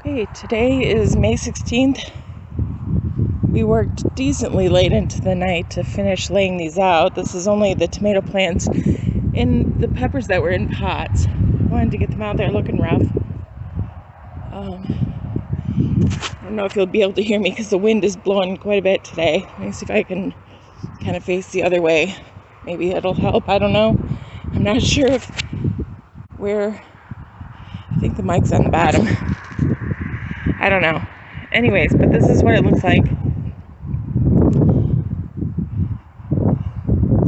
Okay, today is May 16th. We worked decently late into the night to finish laying these out. This is only the tomato plants and the peppers that were in pots. I wanted to get them out there looking rough. I don't know if you'll be able to hear me because the wind is blowing quite a bit today. Let me see if I can kind of face the other way. Maybe it'll help. I don't know. I'm not sure if I think the mic's on the bottom. I don't know. Anyways, but this is what it looks like.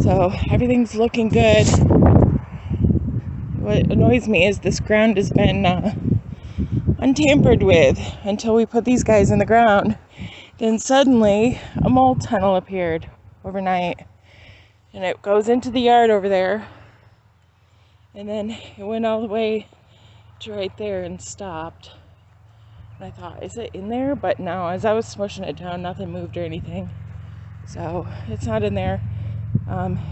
So everything's looking good. What annoys me is this ground has been untampered with until we put these guys in the ground. Then suddenly a mole tunnel appeared overnight, and it goes into the yard over there, and then it went all the way to right there and stopped. And I thought, is it in there? But no, as I was smushing it down, nothing moved or anything. So it's not in there.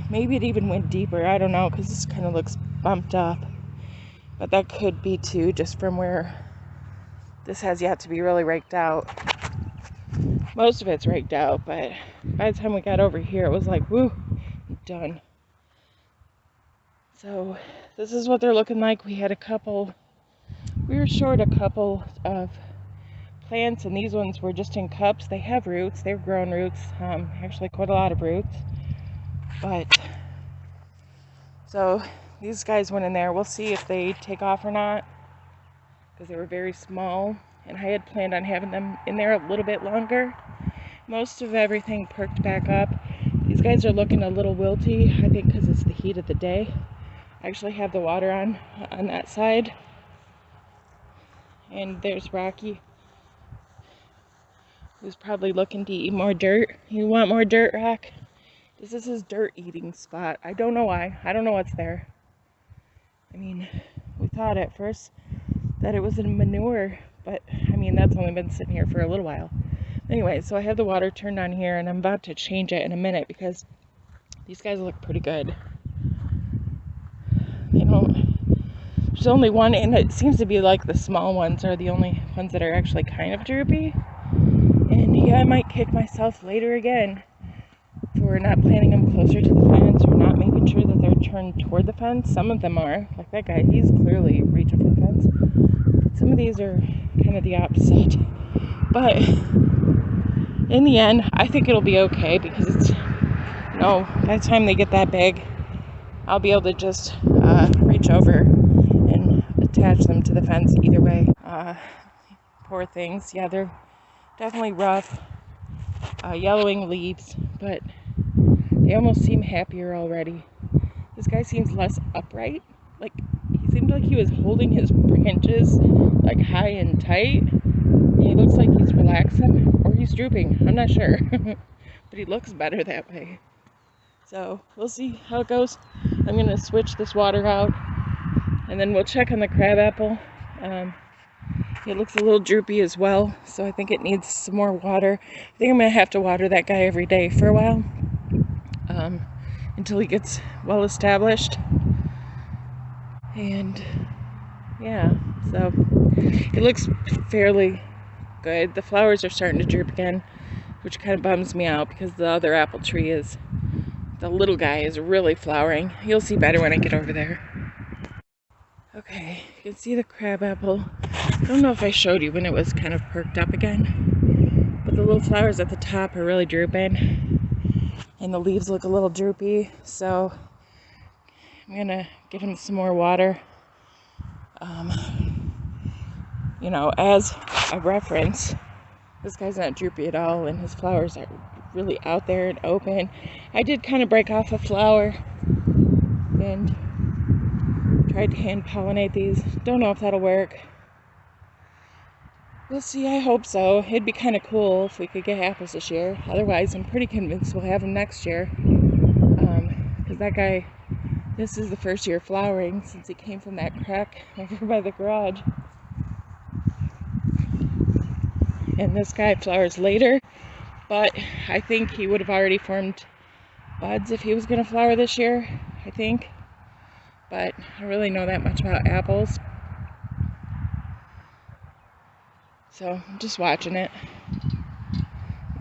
Maybe it even went deeper. I don't know, because this kind of looks bumped up. But that could be too, just from where this has yet to be really raked out. Most of it's raked out, but by the time we got over here, it was like, woo, done. So this is what they're looking like. We were short a couple of plants, and these ones were just in cups. They have roots. They're grown roots, actually quite a lot of roots. But so these guys went in there. We'll see if they take off or not, because they were very small, and I had planned on having them in there a little bit longer. Most of everything perked back up. These guys are looking a little wilty, I think because it's the heat of the day. I actually have the water on that side. And there's Rocky, who's probably looking to eat more dirt. You want more dirt, Rock? This is his dirt eating spot. I don't know why. I don't know what's there. I mean, we thought at first that it was a manure, but I mean, that's only been sitting here for a little while. Anyway, so I have the water turned on here, and I'm about to change it in a minute because these guys look pretty good. You know, there's only one, and it seems to be like the small ones are the only ones that are actually kind of droopy. And yeah, I might kick myself later again for not planting them closer to the fence or not making sure that they're turned toward the fence. Some of them are, like that guy, he's clearly reaching for the fence. But some of these are kind of the opposite. But in the end, I think it'll be okay, because it's, you know, by the time they get that big, I'll be able to just reach over and attach them to the fence either way. Poor things. Yeah, they're definitely rough, yellowing leaves, but they almost seem happier already. This guy seems less upright. Like, he seemed like he was holding his branches like high and tight. And he looks like he's relaxing, or he's drooping. I'm not sure, but he looks better that way. So we'll see how it goes. I'm gonna switch this water out, and then we'll check on the crabapple. It looks a little droopy as well, so I think it needs some more water. I think I'm gonna have to water that guy every day for a while, until he gets well established. And yeah, so it looks fairly good. The flowers are starting to droop again, which kind of bums me out, because the other apple tree is, the little guy is really flowering. You'll see better when I get over there. Okay, you can see the crabapple. I don't know if I showed you when it was kind of perked up again, but the little flowers at the top are really drooping, and the leaves look a little droopy, so I'm gonna give him some more water. You know, as a reference, this guy's not droopy at all, and his flowers are really out there and open. I did kind of break off a flower and tried to hand pollinate these. Don't know if that'll work. We'll see. I hope so. It'd be kind of cool if we could get apples this year. Otherwise, I'm pretty convinced we'll have them next year. Because that guy, this is the first year flowering since he came from that crack over by the garage. And this guy flowers later, but I think he would have already formed buds if he was going to flower this year, I think. But I don't really know that much about apples. So I'm just watching it.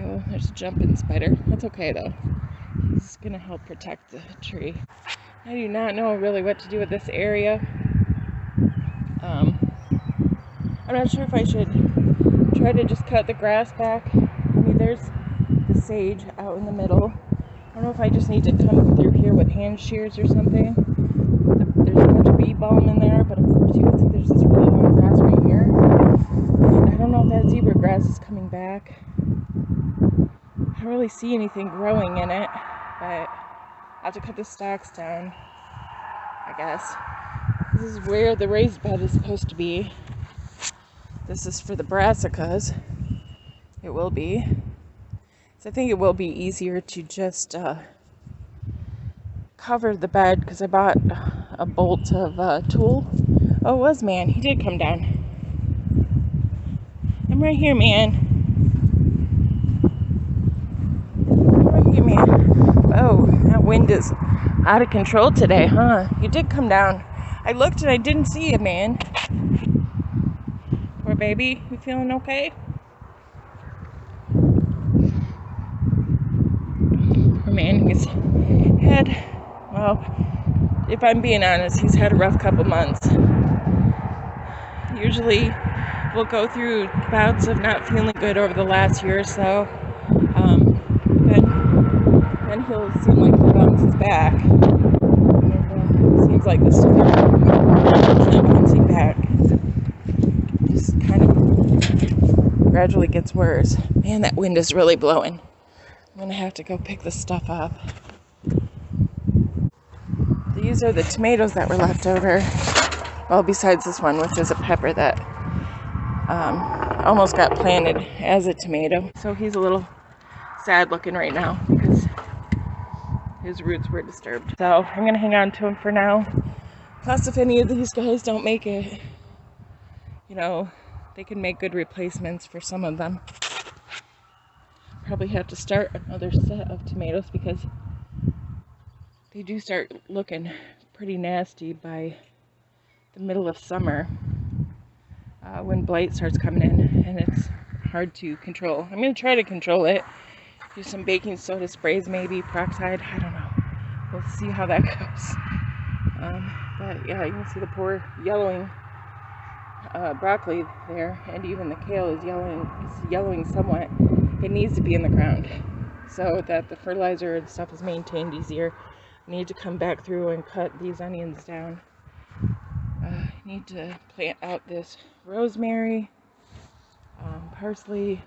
Oh, there's a jumping spider. That's okay though. This is gonna help protect the tree. I do not know really what to do with this area. I'm not sure if I should try to just cut the grass back. I mean, there's the sage out in the middle. I don't know if I just need to come through here with hand shears or something. There's a bunch of bee balm in there, but of course you can see there's this really long grass right here. And I don't know if that zebra grass is coming back. I don't really see anything growing in it, but I'll have to cut the stalks down, I guess. This is where the raised bed is supposed to be. This is for the brassicas. It will be. So I think it will be easier to just cover the bed because I bought a bolt of tulle. Oh, it was man. He did come down. I'm right here, man. I'm right here, man. Oh, that wind is out of control today, huh? You did come down. I looked and I didn't see you, man. Poor baby. You feeling okay? Poor man. He's had, well, if I'm being honest, he's had a rough couple months. Usually we'll go through bouts of not feeling good over the last year or so. Then he'll seem like he bounces back. And, seems like this storm is not bouncing back. Just kind of gradually gets worse. Man, that wind is really blowing. I'm gonna have to go pick this stuff up. These are the tomatoes that were left over. Well, besides this one, which is a pepper that almost got planted as a tomato. So he's a little sad looking right now because his roots were disturbed. So I'm gonna hang on to him for now. Plus, if any of these guys don't make it, you know, they can make good replacements for some of them. Probably have to start another set of tomatoes because they do start looking pretty nasty by the middle of summer when blight starts coming in, and it's hard to control. I'm going to try to control it. Do some baking soda sprays, maybe peroxide. I don't know. We'll see how that goes. But yeah, you can see the poor yellowing broccoli there, and even the kale is yellowing somewhat. It needs to be in the ground so that the fertilizer and stuff is maintained easier. I need to come back through and cut these onions down. I need to plant out this rosemary, parsley,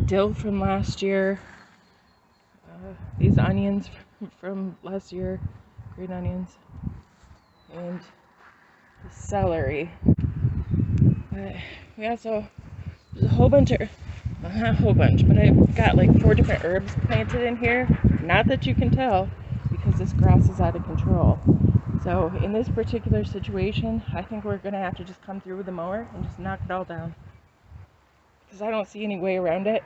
dill from last year, these onions from last year, green onions, and the celery. But we also, there's a whole bunch of, well, not a whole bunch, but I've got like 4 different herbs planted in here. Not that you can tell because this grass is out of control. So in this particular situation, I think we're going to have to just come through with the mower and just knock it all down. Because I don't see any way around it.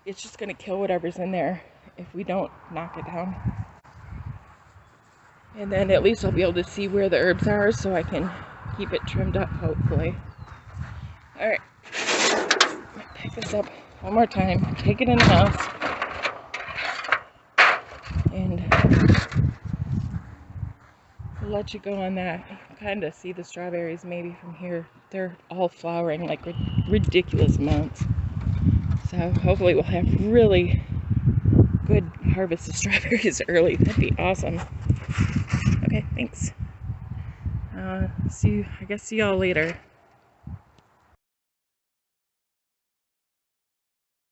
It's just going to kill whatever's in there if we don't knock it down. And then at least I'll be able to see where the herbs are so I can keep it trimmed up, hopefully. Alright, pick this up one more time, take it in the house, and we'll let you go on that. You can kind of see the strawberries maybe from here. They're all flowering like ridiculous amounts. So hopefully we'll have really good harvest of strawberries early. That'd be awesome. Okay, thanks. I guess see y'all later.